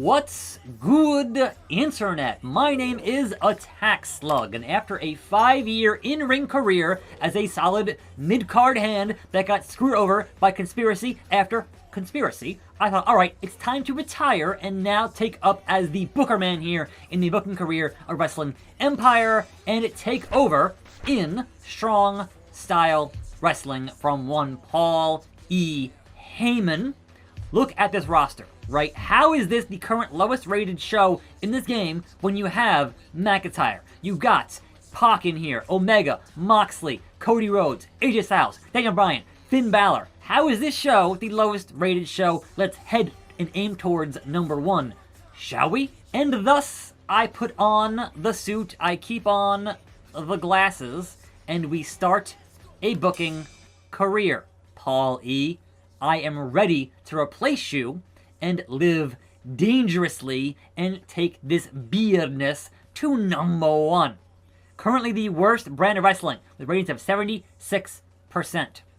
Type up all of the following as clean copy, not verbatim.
What's good, Internet? My name is attackslug, and after a 5-year in-ring career as a solid mid-card hand that got screwed over by conspiracy after conspiracy, I thought, alright, it's time to retire and now take up as the booker man here in the booking career of Wrestling Empire and take over in strong style wrestling from one Paul E. Heyman. Look at this roster, right? How is this the current lowest rated show in this game when you have McIntyre? You got Pac in here, Omega, Moxley, Cody Rhodes, AJ Styles, Daniel Bryan, Finn Balor. How is this show the lowest rated show? Let's head and aim towards number 1, shall we? And thus, I put on the suit, I keep on the glasses, and we start a booking career. Paul E., I am ready to replace you and live dangerously and take this beardness to number 1. Currently the worst brand of wrestling with ratings of 76%.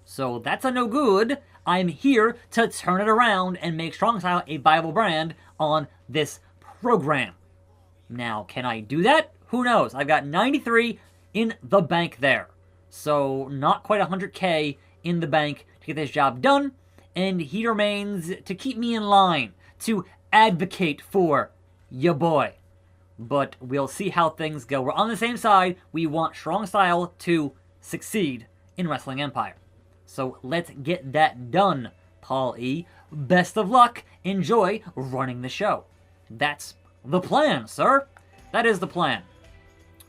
So that's a no good. I'm here to turn it around and make Strong Style a viable brand on this program. Now, can I do that? Who knows? I've got 93 in the bank there. So not quite 100K in the bank to get this job done. And he remains to keep me in line, to advocate for ya boy. But we'll see how things go. We're on the same side. We want Strong Style to succeed in Wrestling Empire. So let's get that done, Paul E. Best of luck. Enjoy running the show. That's the plan, sir. That is the plan.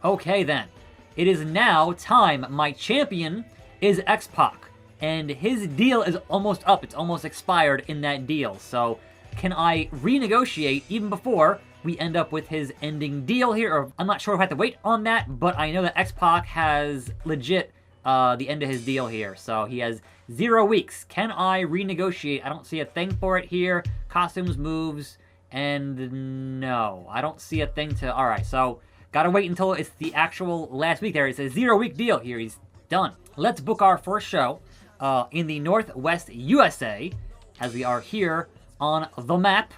Okay, then. It is now time. My champion is X-Pac. And his deal is almost up. It's almost expired in that deal. So can I renegotiate even before we end up with his ending deal here? Or I'm not sure if I have to wait on that, but I know that X-Pac has legit the end of his deal here. So he has 0 weeks. Can I renegotiate? I don't see a thing for it here. Costumes, moves, and no. I don't see a thing to... Alright, so gotta wait until it's the actual last week there. It's a 0-week deal here. He's done. Let's book our first show. In the Northwest USA, as we are here on the map.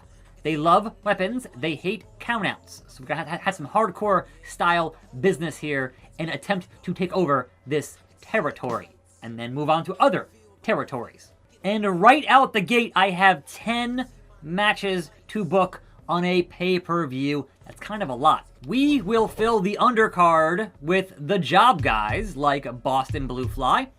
They love weapons, they hate countouts. So we're gonna have some hardcore style business here and attempt to take over this territory and then move on to other territories. And right out the gate, I have 10 matches to book on a pay-per-view. That's kind of a lot. We will fill the undercard with the job guys like Boston Blue Fly.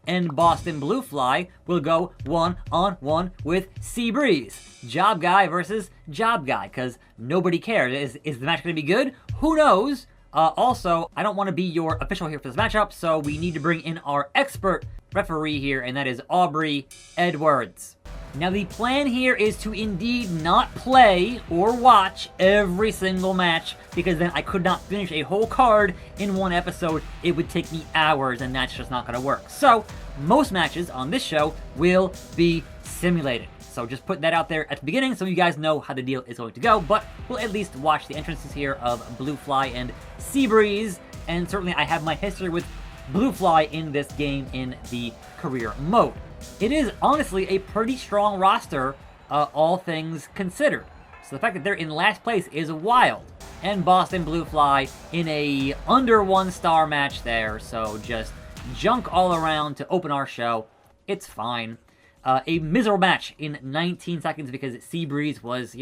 And Boston Blue Fly will go 1-on-1 with Seabreeze. Job guy versus job guy, because nobody cares. Is the match going to be good? Who knows? Also, I don't want to be your official here for this matchup, so we need to bring in our expert referee here, and that is Aubrey Edwards. Now, the plan here is to indeed not play or watch every single match, because then I could not finish a whole card in one episode. It would take me hours, and that's just not going to work. So, most matches on this show will be simulated. So just put that out there at the beginning so you guys know how the deal is going to go, but we'll at least watch the entrances here of Blue Fly and Seabreeze, and certainly I have my history with Blue Fly in this game in the career mode. It is honestly a pretty strong roster, all things considered. So the fact that they're in last place is wild. And Boston Blue Fly in a under 1-star match there, so just junk all around to open our show. It's fine. A miserable match in 19 seconds because Seabreeze was,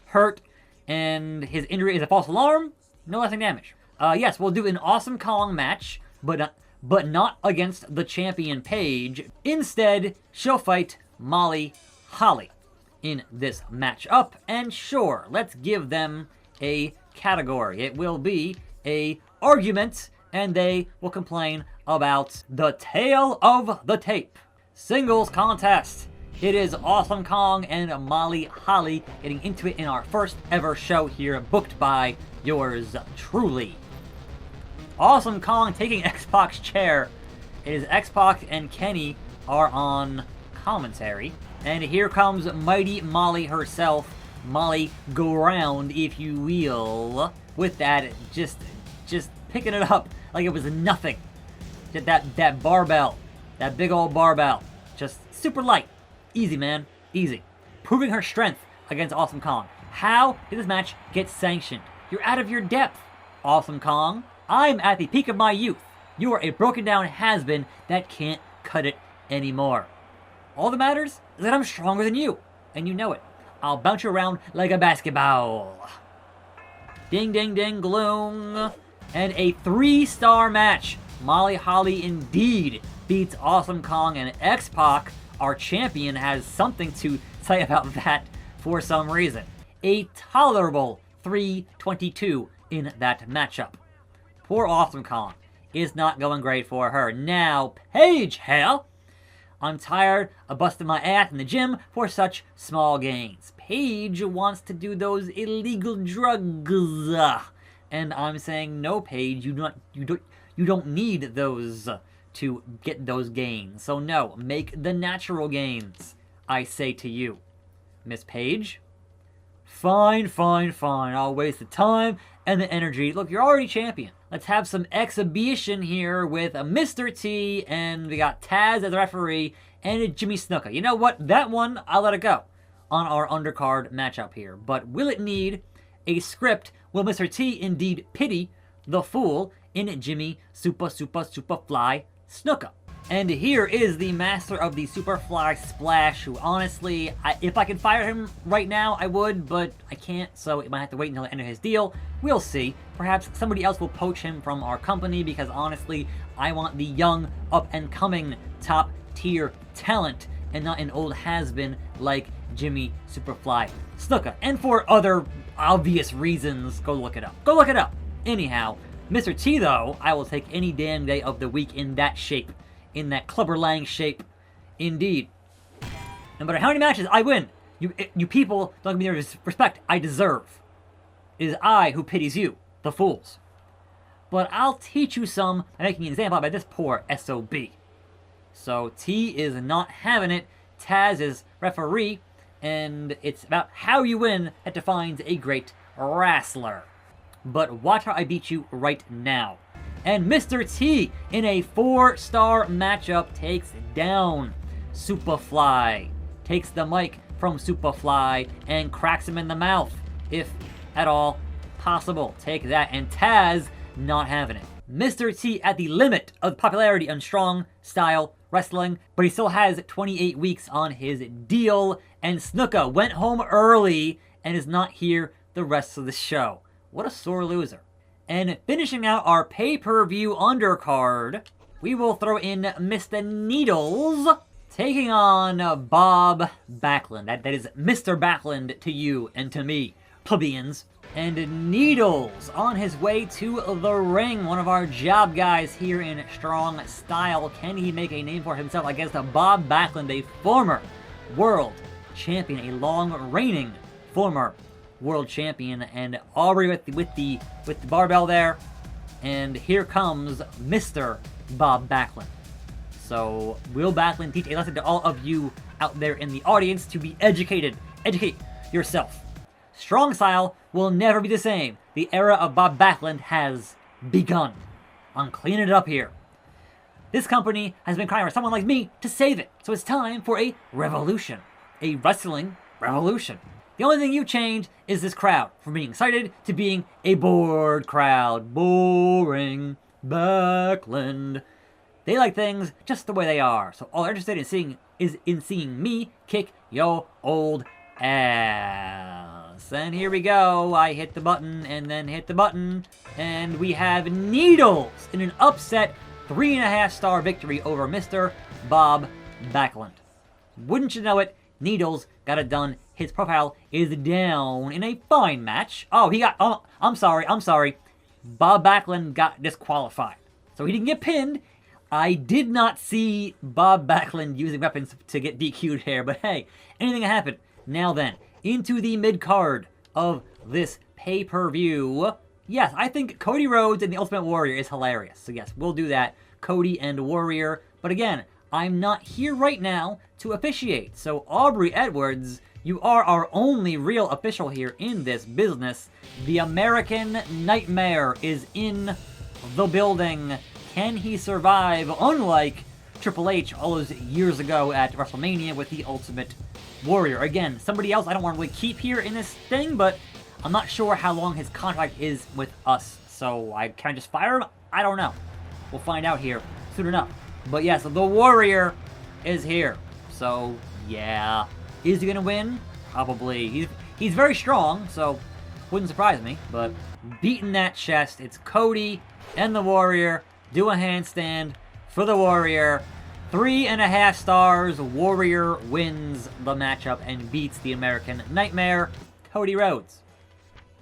hurt, and his injury is a false alarm. No lasting damage. Yes, we'll do an Awesome Kong match, but not against the champion Paige. Instead, she'll fight Molly Holly in this matchup. And sure, let's give them a category. It will be a argument, and they will complain about the tail of the tape. Singles contest. It is Awesome Kong and Molly Holly getting into it in our first ever show here, booked by yours truly. Awesome Kong taking X-Pac's chair. It is X-Pac and Kenny are on commentary. And here comes Mighty Molly herself. Molly, go round, if you will. With that, just picking it up like it was nothing. That barbell. That big old barbell. Just super light. Easy, man. Easy. Proving her strength against Awesome Kong. How did this match get sanctioned? You're out of your depth, Awesome Kong. I'm at the peak of my youth. You are a broken down has-been that can't cut it anymore. All that matters is that I'm stronger than you, and you know it. I'll bounce you around like a basketball. Ding, ding, ding, gloom. And a 3-star match. Molly Holly indeed beats Awesome Kong, and X-Pac, our champion, has something to say about that for some reason. A tolerable 3-22 in that matchup. Poor Awesome Kong is not going great for her. Now, Paige here. I'm tired of busting my ass in the gym for such small gains. Paige wants to do those illegal drugs. And I'm saying, no, Paige, you don't need those to get those gains. So no, make the natural gains, I say to you. Miss Paige? Fine. I'll waste the time and the energy. Look, you're already champion. Let's have some exhibition here with Mr. T, and we got Taz as a referee, and Jimmy Snuka. You know what? That one, I'll let it go on our undercard matchup here. But will it need a script? Will Mr. T indeed pity the fool in Jimmy Superfly Snuka? And here is the master of the Superfly Splash, who honestly, if I could fire him right now, I would, but I can't, so it might have to wait until the end of his deal. We'll see. Perhaps somebody else will poach him from our company, because honestly, I want the young, up-and-coming, top-tier talent, and not an old has-been like Jimmy Superfly Snuka. And for other obvious reasons, go look it up. Go look it up! Anyhow, Mr. T, though, I will take any damn day of the week in that shape. In that Clubber Lang shape, indeed. No matter how many matches I win, you people don't give me the respect I deserve. It is I who pities you, the fools. But I'll teach you some by making an example by this poor SOB. So T is not having it. Taz is referee, and it's about how you win that defines a great wrestler. But watch how I beat you right now. And Mr. T, in a 4-star matchup, takes down Superfly. Takes the mic from Superfly and cracks him in the mouth, if at all possible. Take that. And Taz not having it. Mr. T at the limit of popularity on strong style wrestling, but he still has 28 weeks on his deal. And Snuka went home early and is not here the rest of the show. What a sore loser. And finishing out our pay-per-view undercard, we will throw in Mr. Needles taking on Bob Backlund. That is Mr. Backlund to you and to me, plebeians. And Needles on his way to the ring. One of our job guys here in strong style. Can he make a name for himself against Bob Backlund, a former world champion, a long-reigning former world champion, and Aubrey with the barbell there, and here comes Mr. Bob Backlund. So will Backlund teach a lesson to all of you out there in the audience to be educated? Educate yourself. Strong style will never be the same. The era of Bob Backlund has begun. I'm cleaning it up here. This company has been crying for someone like me to save it, so it's time for a revolution. A wrestling revolution. The only thing you change is this crowd, from being excited to being a bored crowd. Boring Backlund. They like things just the way they are, so all they're interested in seeing is seeing me kick yo old ass. And here we go. I hit the button and then hit the button, and we have Needles in an upset 3.5-star victory over Mr. Bob Backlund. Wouldn't you know it, Needles got it done. His profile is down in a fine match. Oh, he got... Oh, I'm sorry. Bob Backlund got disqualified. So he didn't get pinned. I did not see Bob Backlund using weapons to get DQ'd here. But hey, anything can happen. Now then, into the mid-card of this pay-per-view. Yes, I think Cody Rhodes and the Ultimate Warrior is hilarious. So yes, we'll do that. Cody and Warrior. But again, I'm not here right now to officiate. So Aubrey Edwards, you are our only real official here in this business. The American Nightmare is in the building. Can he survive, unlike Triple H all those years ago at WrestleMania with the Ultimate Warrior. Again, somebody else I don't want to really keep here in this thing, but I'm not sure how long his contract is with us. So I can I just fire him? I don't know. We'll find out here soon enough. But yes, the Warrior is here. So yeah. Is he going to win? Probably. He's very strong, so wouldn't surprise me. But beating that chest, it's Cody and the Warrior. Do a handstand for the Warrior. 3.5 stars. Warrior wins the matchup and beats the American Nightmare, Cody Rhodes.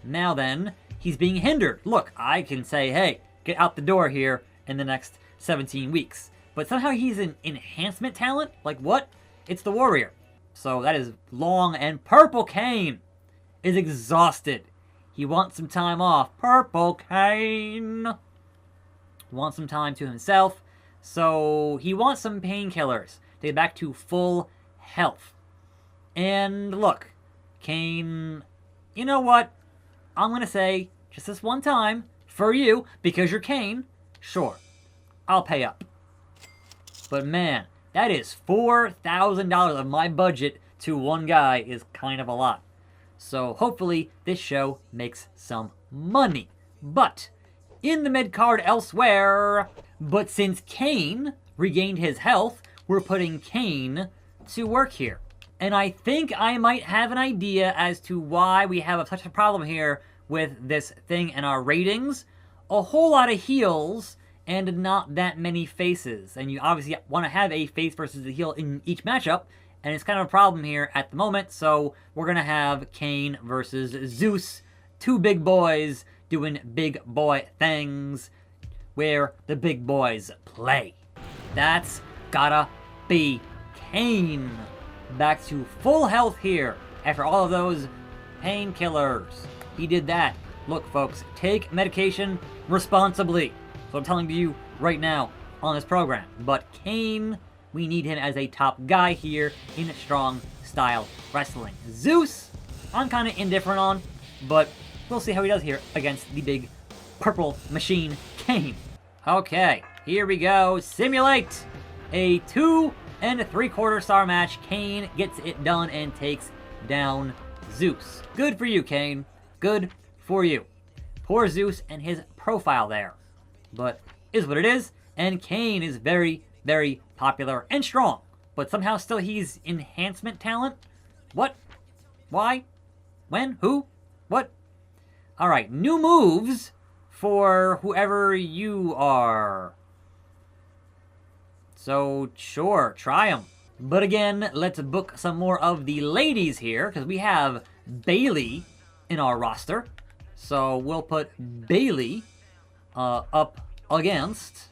Now then, he's being hindered. Look, I can say, hey, get out the door here in the next 17 weeks. But somehow he's an enhancement talent? Like what? It's the Warrior. So that is long, and Purple Kane is exhausted. He wants some time off. Purple Kane wants some time to himself. So he wants some painkillers to get back to full health. And look, Kane, you know what? I'm going to say, just this one time, for you, because you're Kane, sure, I'll pay up. But man, that is $4,000 of my budget to one guy is kind of a lot. So hopefully this show makes some money. But in the mid-card elsewhere, but since Kane regained his health, we're putting Kane to work here. And I think I might have an idea as to why we have such a problem here with this thing and our ratings. A whole lot of heels and not that many faces. And you obviously want to have a face versus a heel in each matchup, and it's kind of a problem here at the moment. So we're going to have Kane versus Zeus, two big boys doing big boy things where the big boys play. That's gotta be Kane. Back to full health here after all of those painkillers. He did that. Look, folks, take medication responsibly. So I'm telling you right now on this program. But Kane, we need him as a top guy here in strong style wrestling. Zeus, I'm kind of indifferent on, but we'll see how he does here against the big purple machine, Kane. Okay, here we go. Simulate a 2 3/4 star match. Kane gets it done and takes down Zeus. Good for you, Kane. Good for you. Poor Zeus and his profile there. But is what it is. And Kane is very, very popular and strong. But somehow still he's enhancement talent? What? Why? When? Who? What? Alright, new moves for whoever you are. So, sure, try them. But again, let's book some more of the ladies here, because we have Bayley in our roster. So we'll put Bayley up against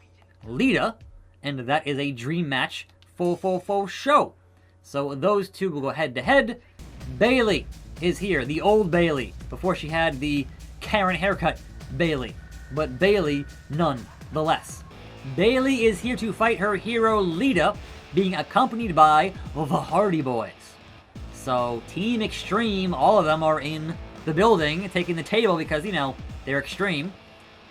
Lita, and that is a dream match, full show. So those two will go head to head. Bayley is here, the old Bayley, before she had the Karen haircut Bayley, but Bayley nonetheless. Bayley is here to fight her hero Lita, being accompanied by the Hardy Boys. So Team Extreme, all of them are in the building, taking the table because, you know, they're extreme,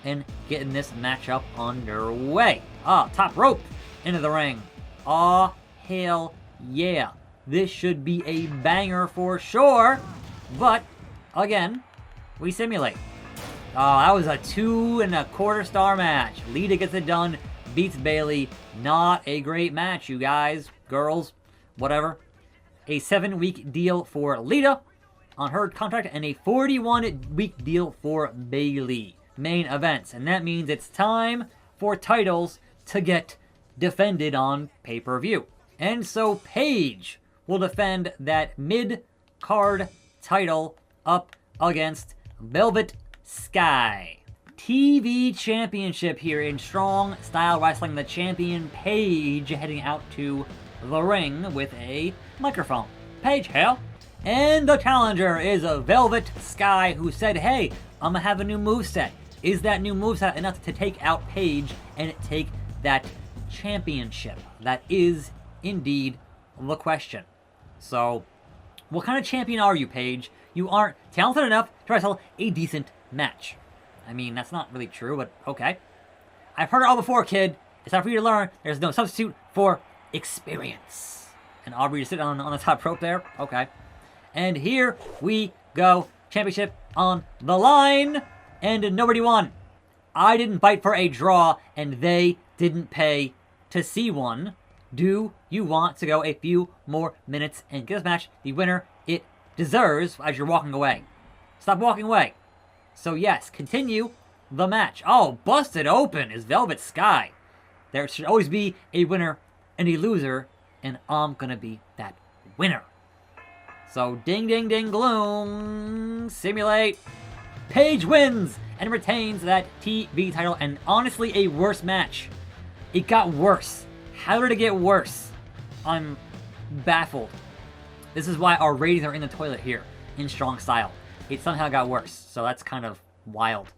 and getting this matchup underway. Top rope into the ring. Hell yeah. This should be a banger for sure, but again, we simulate. That was a 2 1/4 star match. Lita gets it done, beats Bayley. Not a great match, you guys, girls, whatever. A 7-week deal for Lita on her contract and a 41-week deal for Bayley. Main events, and that means it's time for titles to get defended on pay-per-view. And so Paige will defend that mid-card title up against Velvet Sky. TV Championship here in Strong Style Wrestling. The champion Paige heading out to the ring with a microphone. Paige, hell. And the challenger is a Velvet Sky, who said, hey, I'm gonna have a new moveset. Is that new moveset enough to take out Paige and take that championship? That is indeed the question. So, what kind of champion are you, Paige? You aren't talented enough to wrestle a decent match. I mean, that's not really true, but okay. I've heard it all before, kid. It's time for you to learn. There's no substitute for experience. And Aubrey just sitting on the top rope there. Okay. And here we go. Championship on the line. And nobody won. I didn't fight for a draw, and they didn't pay to see one. Do you want to go a few more minutes and get this match the winner it deserves as you're walking away? Stop walking away. So yes, continue the match. Oh, busted open is Velvet Sky. There should always be a winner and a loser, and I'm going to be that winner. So ding, ding, ding, gloom. Simulate. Paige wins and retains that TV title, and honestly, a worse match. It got worse. How did it get worse? I'm baffled. This is why our ratings are in the toilet here, in Strong Style. It somehow got worse, so that's kind of wild.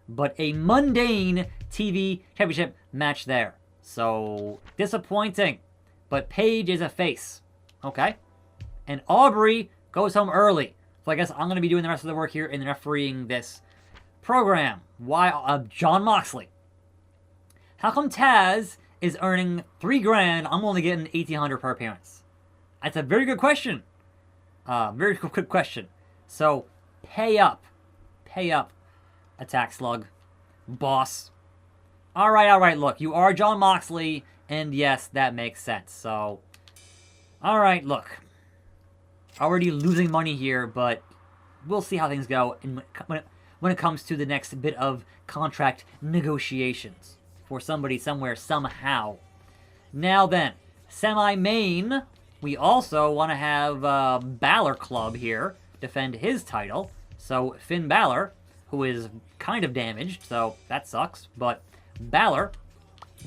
But a mundane TV championship match there. So, disappointing. But Paige is a face. Okay. And Aubrey goes home early. So I guess I'm going to be doing the rest of the work here in refereeing this program. Why John Moxley? How come Taz is earning $3,000? I'm only getting $1,800 per appearance. That's a very good question. Very good question. So pay up, Attack Slug, boss. All right. Look, you are John Moxley, and yes, that makes sense. So, all right, look. Already losing money here, but we'll see how things go when it comes to the next bit of contract negotiations for somebody somewhere somehow. Now then, semi-main, we also want to have Balor Club here defend his title. So Finn Balor, who is kind of damaged, so that sucks, but Balor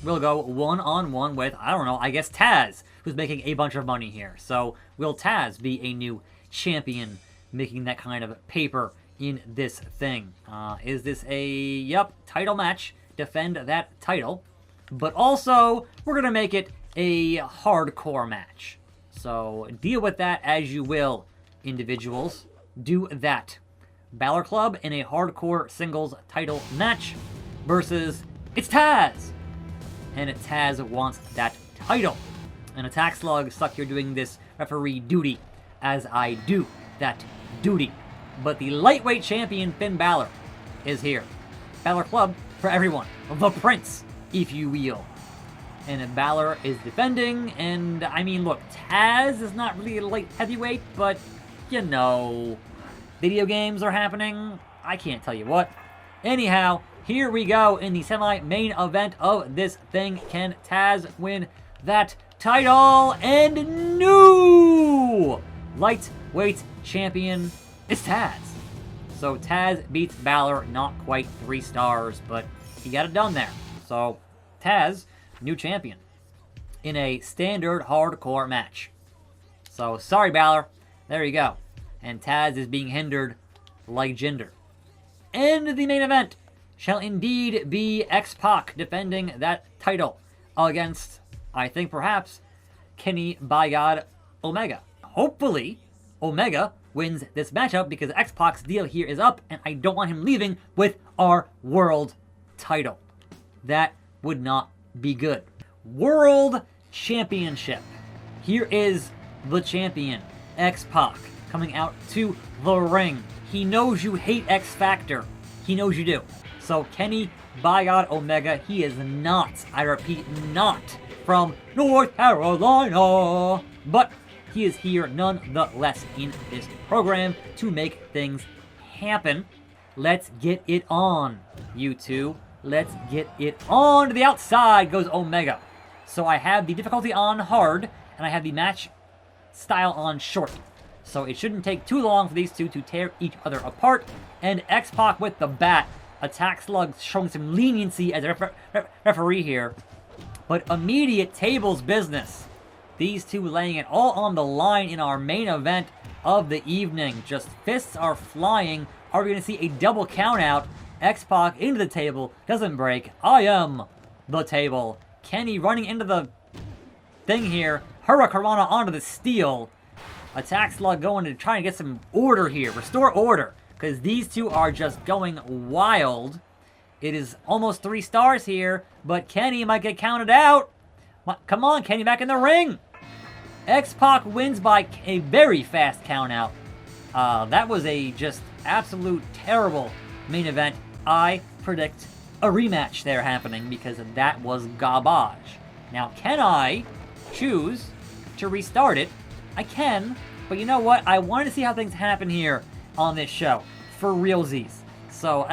will go one-on-one with, I don't know, I guess Taz, who's making a bunch of money here. So will Taz be a new champion making that kind of paper in this thing? Is this a, title match? Defend that title. But also, we're going to make it a hardcore match. So deal with that as you will, individuals. Do that. Balor Club in a hardcore singles title match versus it's Taz. And Taz wants that title. And Attack Slug stuck here doing this referee duty as I do that duty. But the lightweight champion Finn Balor is here. Balor Club for everyone. The Prince, if you will. And Balor is defending. And I mean, look, Taz is not really a light heavyweight, but you know, video games are happening. I can't tell you what. Anyhow, here we go in the semi-main event of this thing. Can Taz win that title? And new lightweight champion is Taz. So Taz beats Balor, not quite 3 stars, but he got it done there. So Taz, new champion in a standard hardcore match. So sorry, Balor. There you go. And Taz is being hindered like Jinder. And the main event shall indeed be X-Pac defending that title against, I think perhaps, Kenny by God Omega. Hopefully, Omega wins this matchup because X-Pac's deal here is up and I don't want him leaving with our world title. That would not be good. World Championship. Here is the champion, X-Pac, coming out to the ring. He knows you hate X Factor. He knows you do. So Kenny by God Omega, he is not, I repeat, not from North Carolina. But he is here nonetheless in this program to make things happen. Let's get it on, you two. Let's get it on. To the outside goes Omega. So I have the difficulty on hard, and I have the match style on short. So it shouldn't take too long for these two to tear each other apart. And X-Pac with the bat. Attack Slug showing some leniency as a referee here. But immediate tables business. These two laying it all on the line in our main event of the evening. Just fists are flying. Are we going to see a double count out? X-Pac into the table. Doesn't break. I am the table. Kenny running into the thing here. Hurricanrana onto the steel. Attack Slug going to try and get some order here. Restore order. Because these two are just going wild. It is almost 3 stars here. But Kenny might get counted out. Come on, Kenny, back in the ring. X-Pac wins by a very fast countout. That was a just absolute terrible main event. I predict a rematch there happening because that was garbage. Now, can I choose to restart it? I can, but you know what? I wanted to see how things happen here on this show for realsies. So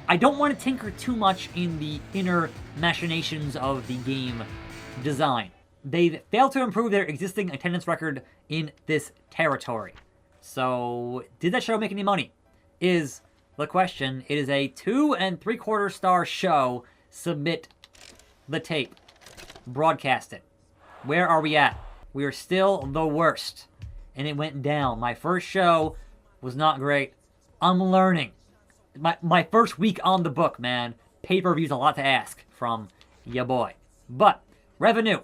I don't want to tinker too much in the inner machinations of the game design. They've failed to improve their existing attendance record in this territory. So, did that show make any money? Is the question. It is a 2 3/4 star show. Submit the tape. Broadcast it. Where are we at? We are still the worst. And it went down. My first show was not great. I'm learning. My first week on the book, man. Pay-per-view's a lot to ask from ya boy. But, revenue.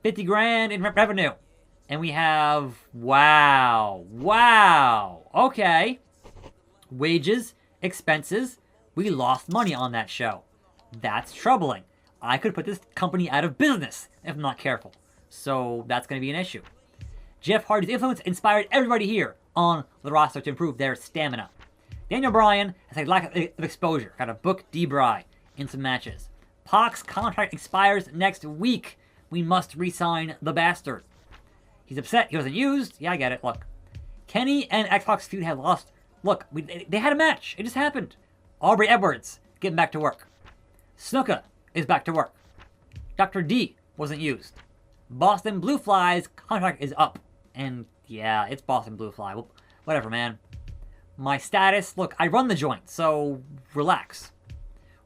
50 grand in revenue. And we have, wow, okay. Wages, expenses, we lost money on that show. That's troubling. I could put this company out of business if I'm not careful. So that's going to be an issue. Jeff Hardy's influence inspired everybody here on the roster to improve their stamina. Daniel Bryan has a lack of exposure. Got to book D-Bry in some matches. Pac's contract expires next week. We must re-sign the bastard. He's upset he wasn't used. Yeah, I get it. Look. Kenny and X-Pac's feud have lost. Look, they had a match. It just happened. Aubrey Edwards getting back to work. Snuka is back to work. Dr. D wasn't used. Boston Blue Fly's contract is up. And yeah, it's Boston Blue Fly. Well, whatever, man. My status, look, I run the joint, so relax.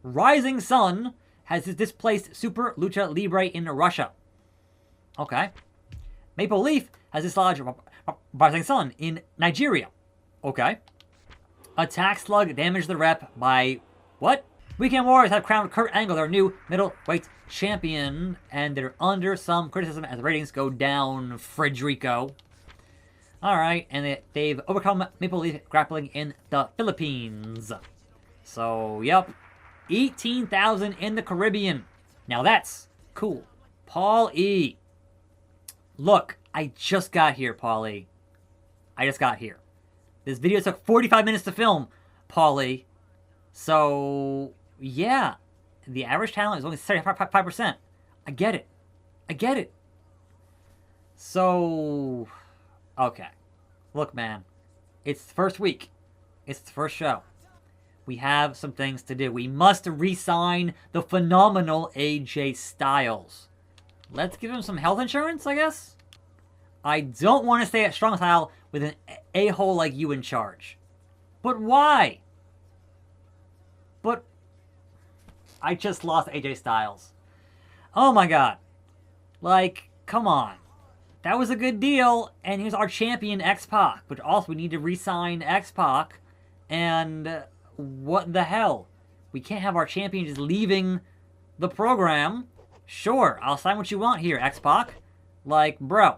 Rising Sun has displaced Super Lucha Libre in Russia. Okay. Maple Leaf has dislodged Rising Sun in Nigeria. Okay. Attackslug damaged the rep by what? Weekend Warriors have crowned Kurt Angle their new middleweight champion, and they're under some criticism as ratings go down. Frederico. Alright, and they've overcome Maple Leaf grappling in the Philippines. So, yep. 18,000 in the Caribbean. Now that's cool. Paul E. Look, I just got here, Paul E. I just got here. This video took 45 minutes to film, Paul E. So, yeah. The average talent is only 75%. I get it. I get it. So, okay. Look, man. It's the first week. It's the first show. We have some things to do. We must re-sign the phenomenal AJ Styles. Let's give him some health insurance, I guess? I don't want to stay at Strong Style with an a-hole like you in charge. But why? But I just lost AJ Styles. Oh my god. Like, come on. That was a good deal, and he was our champion, X-Pac. But also, we need to re-sign X-Pac. And what the hell? We can't have our champion just leaving the program. Sure, I'll sign what you want here, X-Pac. Like, bro.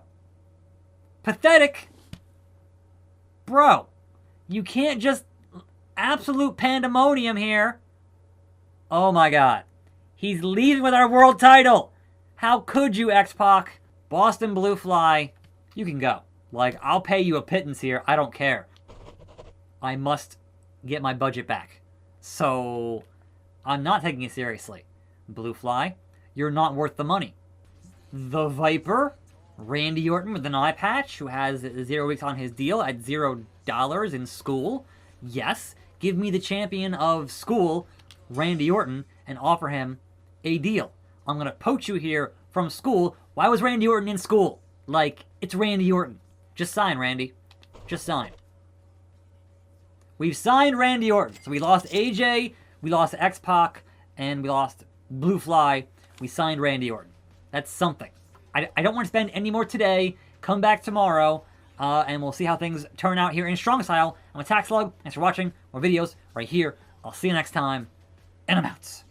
Pathetic. Bro. You can't just... Absolute pandemonium here. Oh my god. He's leaving with our world title. How could you, X-Pac? Boston Blue Fly, you can go. Like, I'll pay you a pittance here. I don't care. I must get my budget back. So, I'm not taking it seriously. Blue Fly, you're not worth the money. The Viper, Randy Orton with an eye patch, who has 0 weeks on his deal at $0 in school. Yes, give me the champion of school, Randy Orton, and offer him a deal. I'm going to poach you here from school. Why was Randy Orton in school? Like, it's Randy Orton. Just sign, Randy. Just sign. We've signed Randy Orton. So we lost AJ, we lost X-Pac, and we lost Blue Fly. We signed Randy Orton. That's something. I don't want to spend any more today. Come back tomorrow, and we'll see how things turn out here in Strong Style. I'm attackslug. Thanks for watching. More videos right here. I'll see you next time, and I'm out.